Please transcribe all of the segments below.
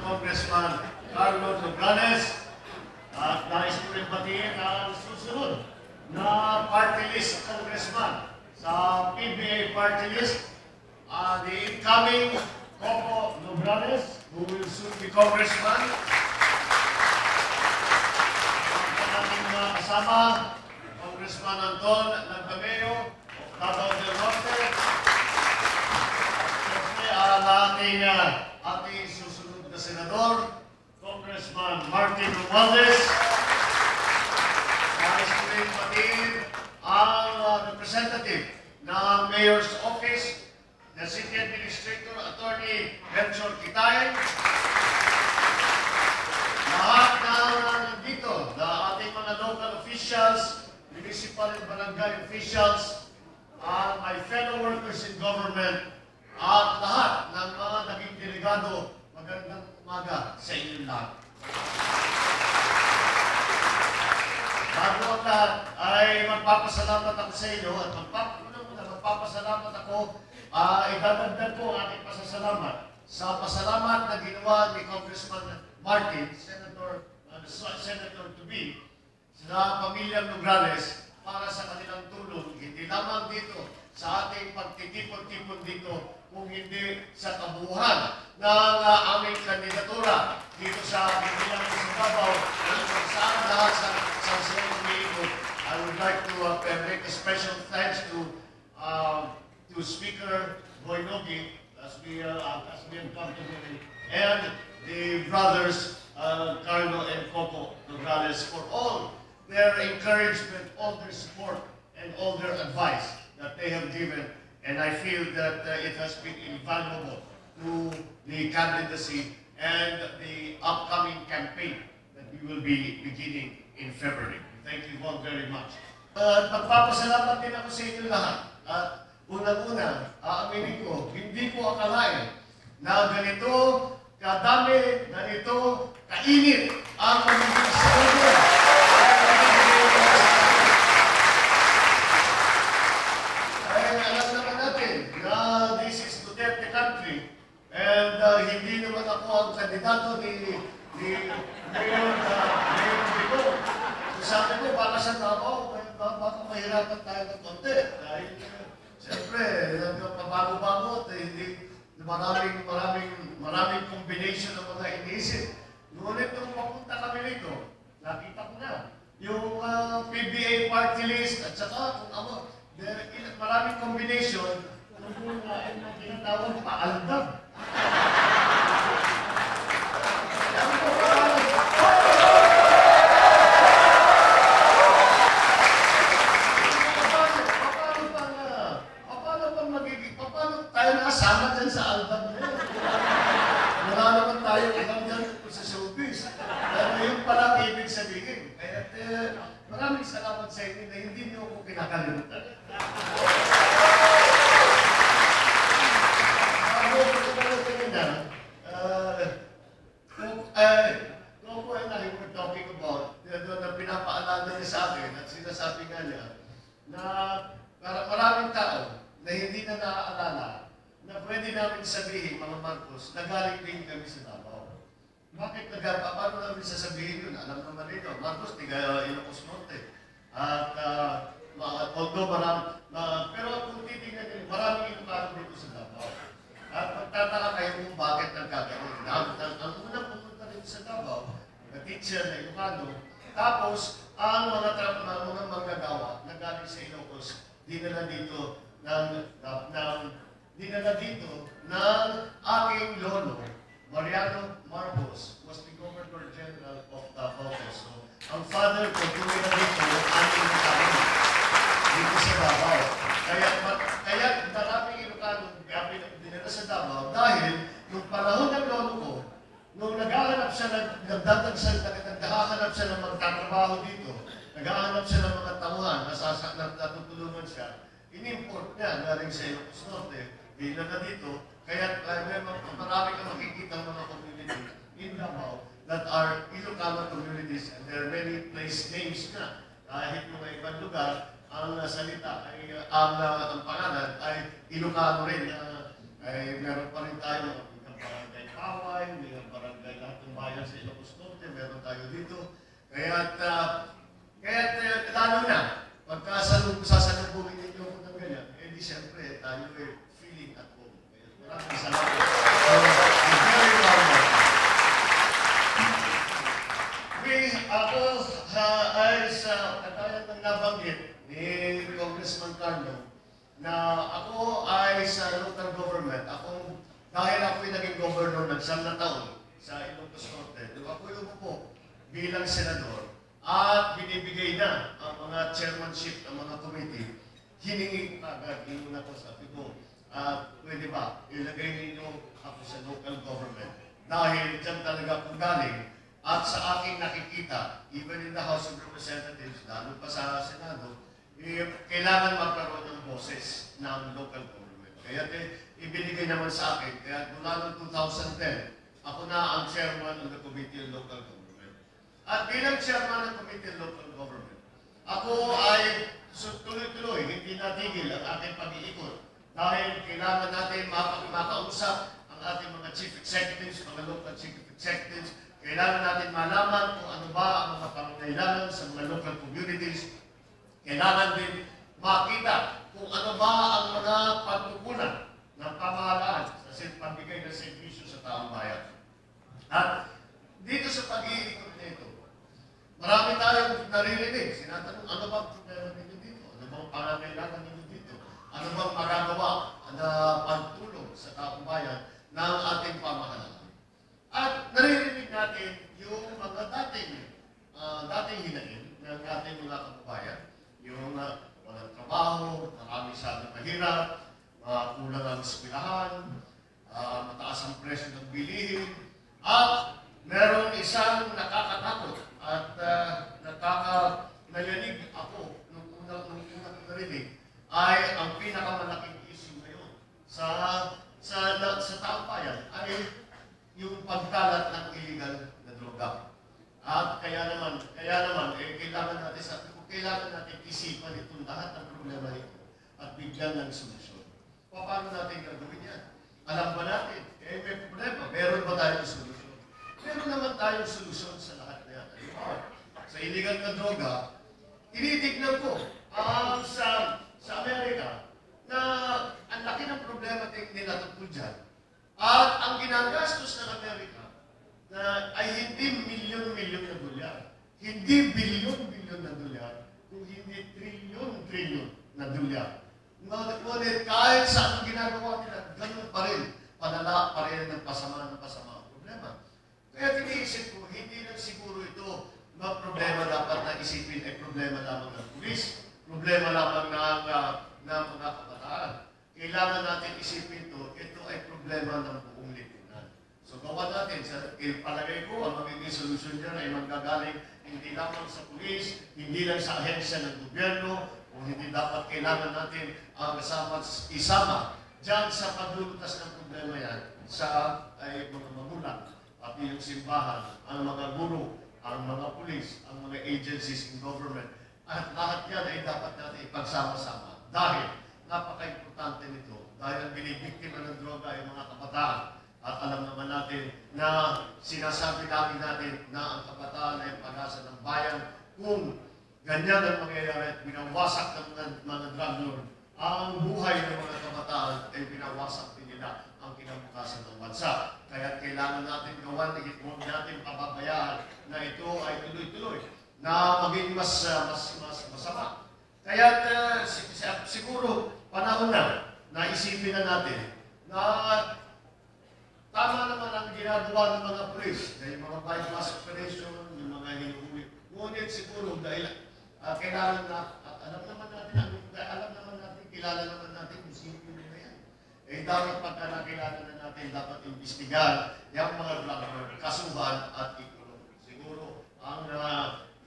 Congressman Carlo Nograles, at nais ko rin batiin ang susunod na party list congressman sa PBA party list, the incoming Coco Nograles, who will soon be congressman. Ang aming kasama, Congressman Anton Nagdameo, Davao del Norte. Siyempre, ang ating susunod na senador, Congressman Martin Romualdez. Nais ko rin batiin ang representative ng Mayor's Office, the City Administrator, Attorney Benson Kitay. Lahat na nandito, ating mga local officials, municipal and barangay officials, my fellow workers in government, at lahat ng mga naging delegado, magandang umaga sa inyong lahat. Bago ang lahat ay magpapasalamat ako sa inyo at magpapasalamat ako, idadagdag ko ang ating pasasalamat sa pasalamat na ginawa ni Congressman Martin, Senator to be, sa pamilyang Nograles para sa kanilang tulong, hindi lamang dito sa ating pagtitipon-tipon dito, kung hindi sa kabuuan ng aming kandidatura dito sa Pilipinas sa Davao, at saan lahat sa Senate umiikot. I would like to make a special thanks to Speaker Boynogi as we have come to him, and the brothers Carlo and Coco Nograles for all their encouragement, all their support, and all their advice that they have given. And I feel that it has been invaluable to the candidacy and the upcoming campaign that we will be beginning in February. Thank you all very much. Magpapasalamat din ako sa inyo lahat. At unang-una, aaminin ko, hindi ko akalain na ganito kadami, ganito kainit ang magiging senador. Hindi naman ako ang kandidato ni Mayor Bigo. Sabi ko, baka sa Davao, baka mahirapan tayo ng konti. Dahil, siyempre, pabago-bago at hindi maraming combination ng mga iniisip. Ngunit nung papunta kami rito, nakita ko na yung PBA party list at saka kung ano, maraming combination kung tinatawag pa-aldab. Paano tayo nakasama dyan sa album na yun? Wala naman tayo alam dyan sa showbiz. Pero yun pala ibig sabihin. Kaya maraming salamat sa inyo na hindi niyo ako kinakalimutan. Coco and I were talking about na pinapaalala niya sa akin at sinasabi nga niya na maraming tao na hindi na naaalala na pwede namin sabihin, mga Marcos, nagaling din kami sa Davao. Bakit paano namin sasabihin yun? Alam naman ito, Marcos, tiga Ilocos Norte. At although pero kung titignan nyo, maraming Ilocano dito sa Davao. At magtataka kayo kung bakit nagkakaroon. Ang unang pumunta rin sa Davao, teacher na Ilocano, tapos ang mga manggagawa na galing sa Ilocos, dinala dito ng aking lolo, Mariano Marcos, was the Governor General of Davao. So, ang father ko, tumira dito, aking Ilocano, dito sa Davao. Kaya maraming Ilocano dinala sa Davao dahil nung panahon ng lolo ko, nung naghahanap siya ng magtatrabaho dito, nag-aanap siya ng mga tauhan, natutulungan siya, in-import niya galing sa Ilocos Norte, bilang na dito, kaya may marami kang makikita mga community in Davao that are Ilocano communities, and there are many place names na kahit mga ibang lugar, ang salita ay ang pangalan ay Ilocano rin. Ay meron pa rin tayo ng barangay Paway, may barangay lahat ng bayan sa Ilocos Norte, meron tayo dito. Kaya lalo na, pagka sasalubungin ninyo ko ng ganyan, eh di siyempre tayo feeling at home. Kaya maraming salamat. Very normal. Ako ay sa katayan ng nabanggit ni Congressman Carlo na ako ay sa local government. Dahil ako'y naging governor ng 9 na taon sa Ilocos Norte, ako'y umupo bilang senador at binibigay na ang mga chairmanship ng mga committee. Hiningi ko agad, hingi na ko, sabi ko, pwede ba ilagay ninyo ako sa local government? Dahil dyan talaga kung galing. At sa aking nakikita, even in the House of Representatives, lalo pa sa Senado, kailangan magkaroon ng boses ng local government. Kaya ibinigay naman sa akin. Kaya mula noong 2010, ako na ang chairman ng the Committee on Local Government. At bilang chairman ng Committee on Local Government, ako ay tuloy-tuloy, hindi natigil ang aking pag-iikot. Dahil kailangan natin makausap ang ating mga chief executives, mga local chief executives. Kailangan natin malaman kung ano ba ang mga pangangailangan sa mga local communities. Kailangan din makita kung ano ba ang mga pagkukunan ng pamahalaan sa pagbigay ng servisyo sa taong bayan. At dito sa pag-iikot nito, marami tayong naririnig. Sinatanong, ano bang problema ninyo dito? Ano bang pangangailangan ninyo dito? Ano bang magagawa na pagtulong sa taong bayan ng ating pamahalaan? At naririnig natin yung mga dating hinahin ng ating mga kababayan. Yung walang trabaho, marami sana mahirap, kulang ang eskwelahan, mataas ang presyo ng bilihin, at meron isang nakakatakot at nakakanayanig ako nung unang narinig ay ang pinakamalaking issue ngayon sa taong bayan ay yung pagkalat ng illegal na droga. At kaya naman kailangan natin isipan itong lahat ng problema nito at bigyan ng solusyon. Paano natin gagawin yan? Alam ba natin? May problema. Meron ba tayong solusyon? Meron naman tayong solusyon sa lahat na yan. Sa illegal na droga, tinitignan ko sa Amerika na ang laki ng problema nila tungkol dyan. At ang ginagastos ng Amerika ay hindi milyon-milyon na dolyar. Hindi bilyon-bilyon na dolyar, kung hindi trilyon-trilyon na dolyar. Ngunit kahit saan ang ginagawa nila, ganun pa rin. Panala pa rin ng pasama ang problema. Kaya tiniisip ko, hindi lang siguro ito na problema dapat na isipin ay problema lamang ng pulis, problema lamang ng mga kabataan. Kailangan natin isipin ito ay problema ng buong lipunan. So gawa natin, palagay ko, ang magiging solusyon dyan ay manggagaling hindi lamang sa pulis, hindi lang sa ahensya ng gobyerno, kung hindi dapat kailangan natin ang isama dyan sa paglulutas ng problema yan sa mga magulang, pati yung simbahan, ang mga guro, ang mga pulis, ang mga agencies in government. At lahat yan ay dapat natin ipagsama-sama. Dahil napaka-importante nito, dahil ang binibiktima ng droga ay mga kabataan. At alam naman natin na sinasabi lagi natin na ang kabataan ay pag-asa ng bayan. Kung ganyan ang mangyayari at binawasak ng mga drug lord, ang buhay ng mga kabataan ay binawasak din nila ang kinabukasan ng bansa. Kaya kailangan natin gawan, huwag natin pababayaan na ito ay tuloy-tuloy na maging mas masama. Kaya siguro panahon na isipin na natin na tama naman ang ginagawa ng mga pulis, yung mga bypass operation, yung mga hinuhuli. Ngunit siguro dahil kailangan na, alam naman natin, kilala naman natin kung sino yung mga yan. Dapat pagka nakilala na natin, dapat imbestigahan yung mga drug lord, kasuhan at ikulong. Siguro, ang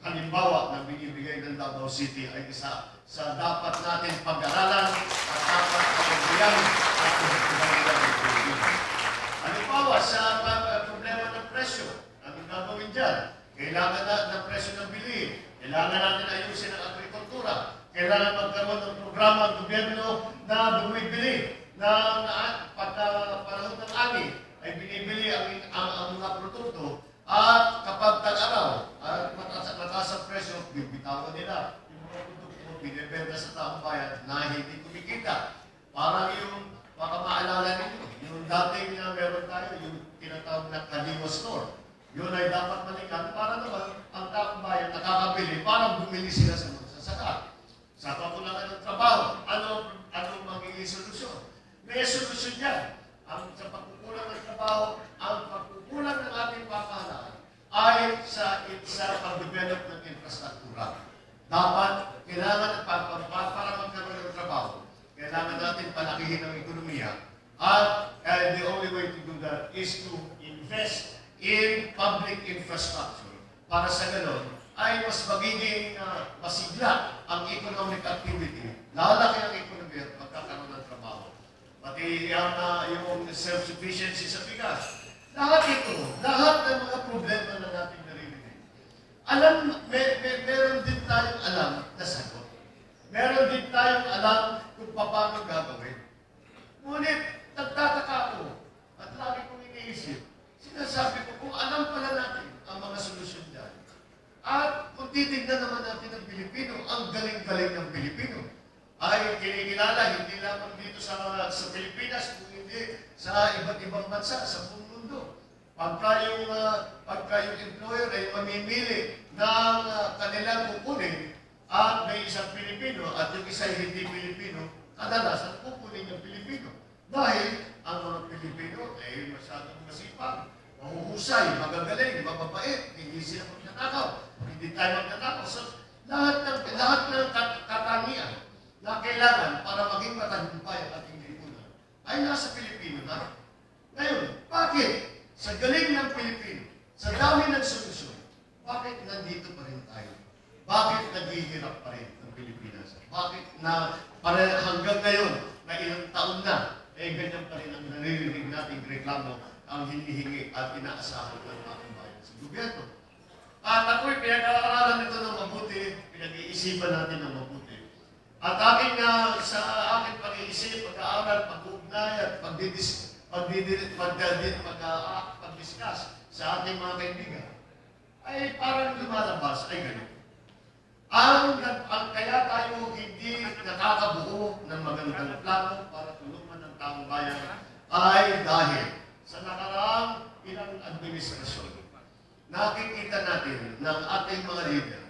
halimbawa na binibigay ng Davao City ay isa sa dapat natin pag-aralan at dapat pag-agayan at pag-agayan ng Pilipinas. Halimbawa, sa problema ng presyo, ang gagawin dyan, kailangan ng presyo ng bilihin, kailangan natin ayusin ang agrikultura, kailangan magkaroon ng programa ng gobyerno na bumibili na pagka panahon ng ani ay binibili ang mga produkto at kapag tag-araw at mataas ang presyo, bibitawan nila yung mga produkto binibenta sa taong bayan na hindi kumikita. Parang yung, baka maalala ninyo, yung dating na meron tayo, yung tinatawag na Kadiwa Store. Yun ay dapat balikan para naman ang taong bayan nakakabili para bumili sila sa magsasaka. Sa kakulangan ng trabaho, ano magiging solusyon? May solusyon yan. Sa pagkukulang ng trabaho, ang pagkukulang ng ating pamahalaan ay sa pag-develop ng infrastruktura. Dapat, kailangan para magkaroon ng trabaho, kailangan natin palakihin ang ekonomiya. At the only way to do that is to invest in public infrastructure. Para sa ganon, ay mas magiging masigla ang economic activity. Lalaki ang ekonomiya at magkakaroon ng trabaho. Pati yung self-sufficiency sa bigas. Lahat ito, lahat ng mga problema na natin naririnig. Meron din tayong alam na sagot. Meron din tayong alam kung paano gagawin. Ngunit, nagtataka ako at lagi kong iniisip, sinasabi ko kung alam pala natin ang mga solusyon dyan. At kung titignan naman natin ang Pilipino, ang galing-galing ng Pilipino ay kinikilala hindi lamang dito sa Pilipinas, kung hindi sa iba't ibang bansa, sa buong mundo. Pagka yung employer ay mamimili ng kanilang kukunin at may isang Pilipino at yung isa ay hindi Pilipino, kadalasan kukunin yung Pilipino. Dahil ang mga Pilipino ay masyadong masipag, mahuhusay, magagaling, mababait, hindi sila magnanakaw, hindi tayo magnanakaw. So, lahat ng katangian na kailangan para maging matagumpay ang ating lipunan ay nasa Pilipino na. Ngayon, bakit? Sa galing ng Pilipino, sa dami ng solusyon, bakit nandito pa rin tayo? Bakit naghihirap pa rin ang Pilipinas? Bakit na hanggang ngayon, na ilang taon na, ganyan pa rin ang naririnig nating reklamo, ang hinihingi at inaasahan ng ating bayan sa gobyerno. At ako'y pinag-aaralan nito ng mabuti, pinag-iisipan natin ng mabuti. At sa aking pag-iisip, pag-aaral, pag-uugnay at pag-discuss sa ating mga kaibigan, ay parang lumalabas, ay ganito. Kaya tayo hindi nakakabuo ng magandang plano para tulungan ng taong bayan ay dahil sa nakaraang ilang administrasyon, nakikita natin ng ating mga leader,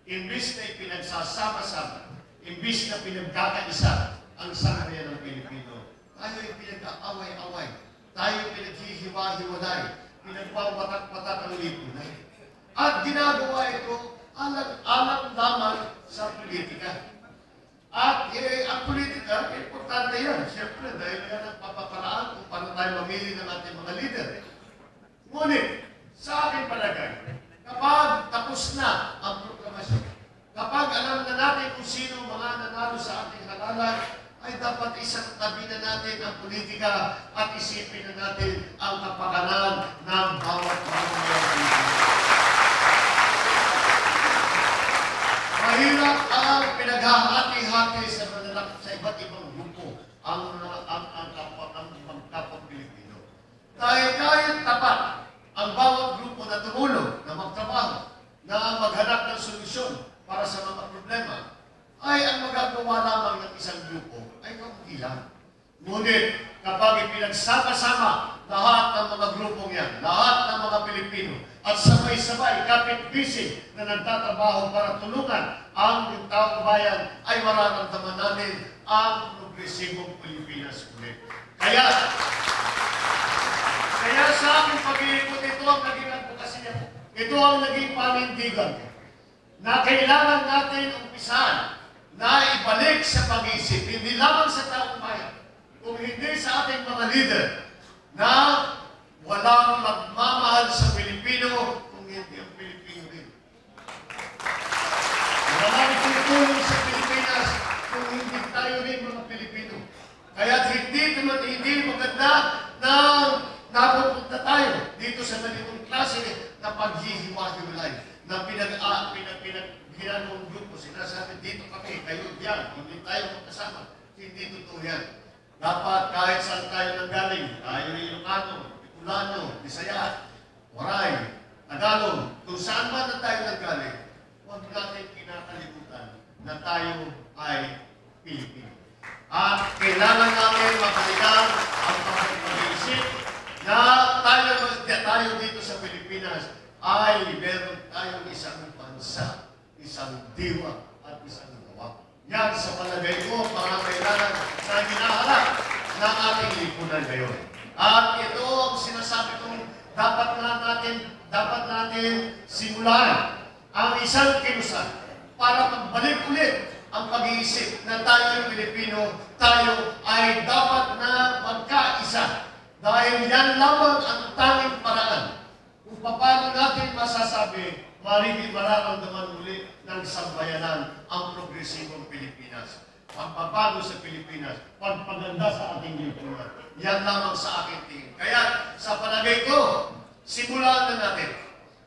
imbis na pinagsasama-sama, imbis na pinagkakaisa ang sambayan ng Pilipino, tayo ay pinag-aaway-away, tayo ay pinaghihiwa-hiwalay, pinagpapatak-patak ang lipunan. At ginagawa ito alam lamang sa politika. At ang politika, importante yan. Siyempre, dahil yan ang papaparaan kung paano tayo mamili ng ating mga leader. Ngunit, sa aking palagay, kapag tapos na ang proklamasyon, kapag alam na natin kung sino mga nanalo sa ating halalan, ay dapat isang tabi na natin ang politika at isipin na natin ang kapakanan ng bawat mamamayan. Mahirap ang pinaghahati-hati sa iba't ibang grupo ang kapwa Pilipino. Dahil kahit tapat ang bawat grupo na tumulong, na magtrabaho, na maghanap ng solusyon para sa mga problema, ay ang magagawa lamang ng isang grupo ay kaunti-lang. Ngunit kapag ipinagsama-sama lahat ng mga grupong yan, lahat ng mga Pilipino, at sabay-sabay, kapit-bisig na nagtatrabaho para tulungan ang taong bayan, ay mararamdaman natin ang progresibong Pilipinas ulit. Kaya sa aking pag-iikot, ito ang naging advokasya ko. Ito ang naging panindigan ko na kailangan natin umpisahan na ibalik sa pag-isip, hindi lamang sa taong bayan, kung hindi sa ating mga leader, na walang magmamahal sa Pilipino kung hindi ang Pilipino rin. Walang tutulong sa Pilipinas kung hindi tayo rin mga Pilipino. Kaya hindi maganda na napupunta tayo dito sa ganitong klase na paghihiwa-hiwalay na ginanong grupo. Sinasabi dito kami, kayo diyan, hindi tayo magkasama. Hindi totoo yan. Dapat kahit saan tayo nanggaling, tayo Ilocano, Bicolano, Bisaya, Waray, Tagalog, kung saan man na tayo nanggaling, huwag natin kinakalimutan na tayo ay Pilipino. At kailangan natin mapalitan ang pag-iisip na tayo dito sa Pilipinas ay meron tayong isang bansa, isang diwa at isang gawa. Yan sa palagay ko, mga kailangan na hinaharap ng ating lipunan ngayon. At ito ang sinasabi kong dapat natin simulan ang isang kilusan para magbalik ulit ang pag-iisip na tayo Pilipino, tayo ay dapat na magkaisa. Dahil yan lamang ang tanging paraan kung paano natin masasabi mararamdaman muli ng sambayanan ang progresibong Pilipinas. Pagpapago sa Pilipinas, pagpaganda sa ating lipunan. Yan lamang sa aking tingin. Kaya sa palagay ko, simulan na natin.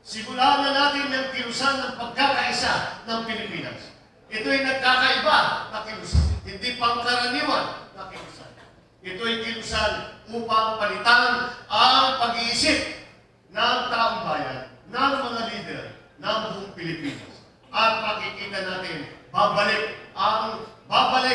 Simulan na natin ang kilusan ng pagkakaisa ng Pilipinas. Ito'y nagkakaiba na kilusan. Hindi pangkaraniwan na kilusan. Ito'y kilusan upang palitan ang pag-iisip ng taong bayan, ng mga leader, ng buong Pilipinas. At makikita natin, babalik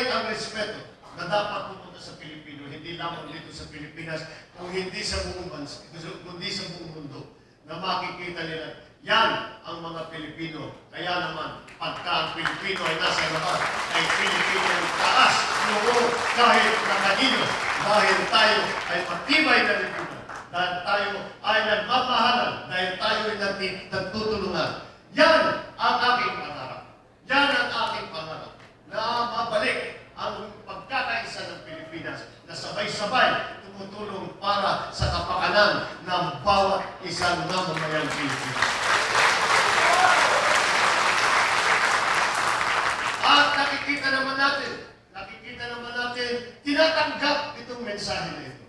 ang respeto na dapat pumunta sa Pilipino, hindi lamang dito sa Pilipinas, kung hindi sa buong bansa, kundi sa buong mundo, na makikita nila, yan ang mga Pilipino. Kaya naman, pagka ang Pilipino ay nasa labas, ay Pilipino ang taas, noon, kahit na kanino, dahil tayo ay matibay na lipunan, dahil tayo ay nagmamahalan, dahil tayo ay nagtutulungan. Yan ang aking pangarap. Yan ang aking pangarap. Na mabalik ang pagkakaisa ng Pilipinas na sabay-sabay tumutulong para sa kapakanan ng bawat isang mamamayang Pilipino. At nakikita naman natin, tinatanggap itong mensahe na ito.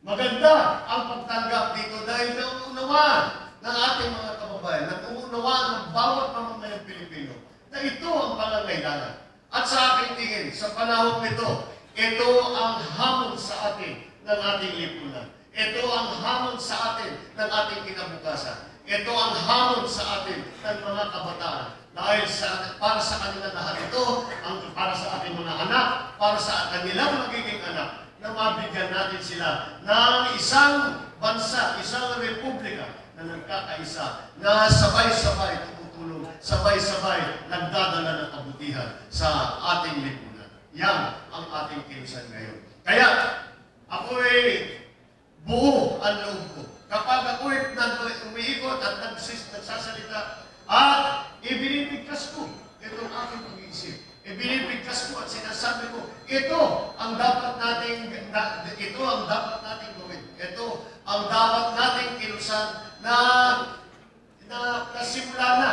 Maganda ang pagtanggap dito dahil nauunawaan ng ating mga kababayan, nauunawaan ng bawat mamamayang Pilipino na ito ang pangangailangan. At sa aking tingin, sa panahon nito, ito ang hamon sa atin ng ating lipunan. Ito ang hamon sa atin ng ating kinabukasan. Ito ang hamon sa atin ng mga kabataan. Dahil para sa kanila lahat ito, para sa ating mga anak, para sa kanilang magiging anak, na mabigyan natin sila ng isang bansa, isang republika na nagkakaisa, na sabay-sabay tumutulong, sabay-sabay nagdadala ng kabutihan sa ating lipunan. Yan ang ating kilusan ngayon. Kaya, ako'y buo ang loob ko. Kapag ako'y umiikot at nagsasalita at ibinibigkas ko itong aking pag-iisip. Ibinibigkas ko at sinasabi ko, ito ang dapat nating gawin. Ito ang dapat nating kilusan na nasimula na.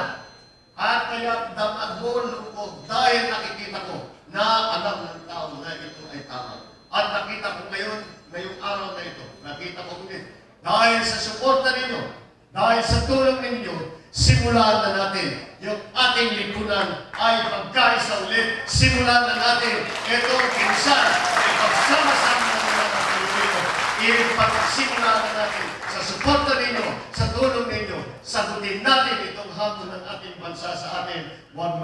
At kaya damagol ko dahil nakikita ko na alam ng tao na ito ay tama. At nakita ko ngayong araw na ito, nakita ko ulit, dahil sa suporta ninyo, dahil sa tulong ninyo, simulan na natin yung ating lipunan ay pagkaisa ulit. Simulan na natin itong kilusan, ipagsama-sama na mga Pilipino. Ipagsimulan na natin sa suporta ninyo, sa tulong ninyo, sagutin natin itong hamon ng ating bansa sa atin. Huwag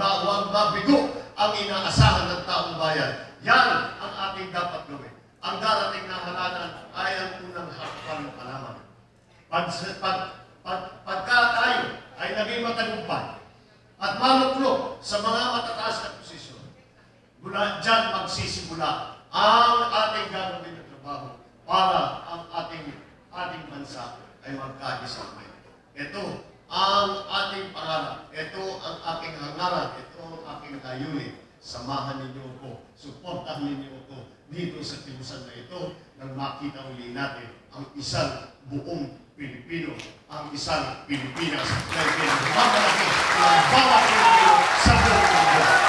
mabigo ang inaasahan ng taong bayan. Yan ang ating dapat gawin. Ang darating na halalan ay ang unang hakbang pa lamang. Pagka tayo ay naging matagumpay at maluklok sa mga matataas na posisyon, mula dyan magsisimula ang ating gagawin na trabaho para ang ating bansa ay magkagisabay. Ito ang ating pangarap. Ito ang aking hangaran. Ito ang aking layunin. Samahan ninyo ako. Suportahan ninyo ako dito sa kilusan na ito nang makita uli natin ang isang buong Pilipino ang isang Pilipinas na ipinagmamalaki ng bawat Pilipino sa buong mundo.